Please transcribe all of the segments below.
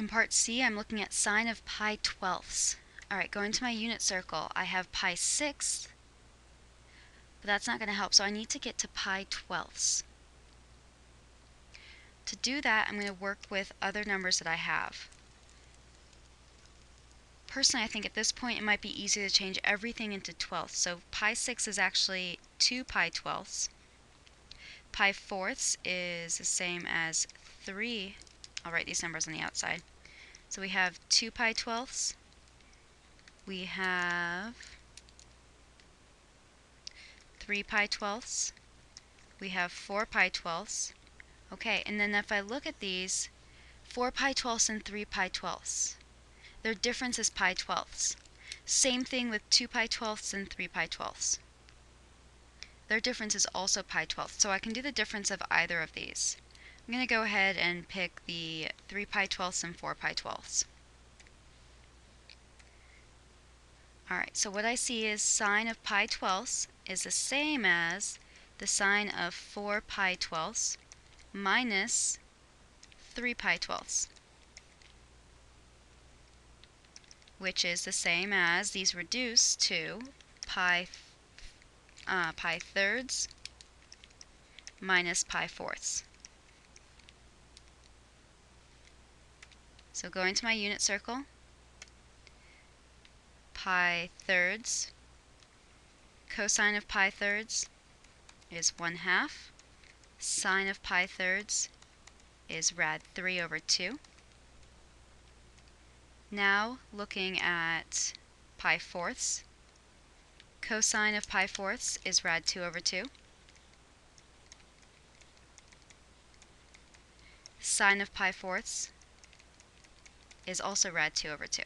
In part C, I'm looking at sine of pi twelfths. Alright, going to my unit circle, I have pi sixths, but that's not going to help, so I need to get to pi twelfths. To do that, I'm going to work with other numbers that I have. Personally, I think at this point it might be easier to change everything into twelfths. So pi 6 is actually 2 pi twelfths. Pi fourths is the same as 3. I'll write these numbers on the outside. So we have 2 pi twelfths. We have 3 pi twelfths. We have 4 pi twelfths. Okay, and then if I look at these, 4 pi twelfths and 3 pi twelfths, their difference is pi twelfths. Same thing with 2 pi twelfths and 3 pi twelfths. Their difference is also pi twelfths, so I can do the difference of either of these. I'm going to go ahead and pick the 3 pi twelfths and 4 pi twelfths. Alright, so what I see is sine of pi twelfths is the same as the sine of 4 pi twelfths minus 3 pi twelfths, which is the same as these reduce to pi thirds minus pi fourths. So going to my unit circle, pi thirds, cosine of pi thirds is 1/2, sine of pi thirds is rad 3 over 2. Now looking at pi fourths, cosine of pi fourths is rad 2 over 2. Sine of pi fourths is also rad 2 over 2.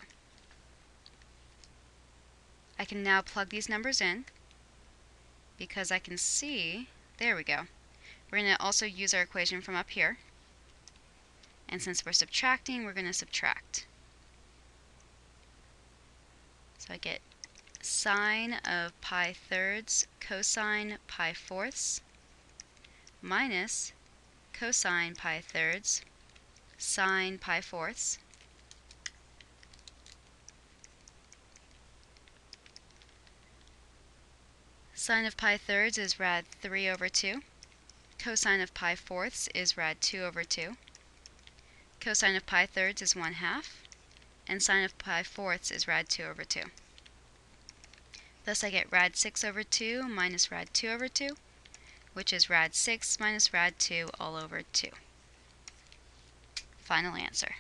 I can now plug these numbers in because I can see, there we go. We're going to also use our equation from up here. And since we're subtracting, we're going to subtract. So I get sine of pi thirds cosine pi fourths minus cosine pi thirds sine pi fourths Sine of pi thirds is rad 3 over 2. Cosine of pi fourths is rad 2 over 2. Cosine of pi thirds is 1/2. And sine of pi fourths is rad 2 over 2. Thus I get rad 6 over 2 minus rad 2 over 2, which is rad 6 minus rad 2 all over 2. Final answer.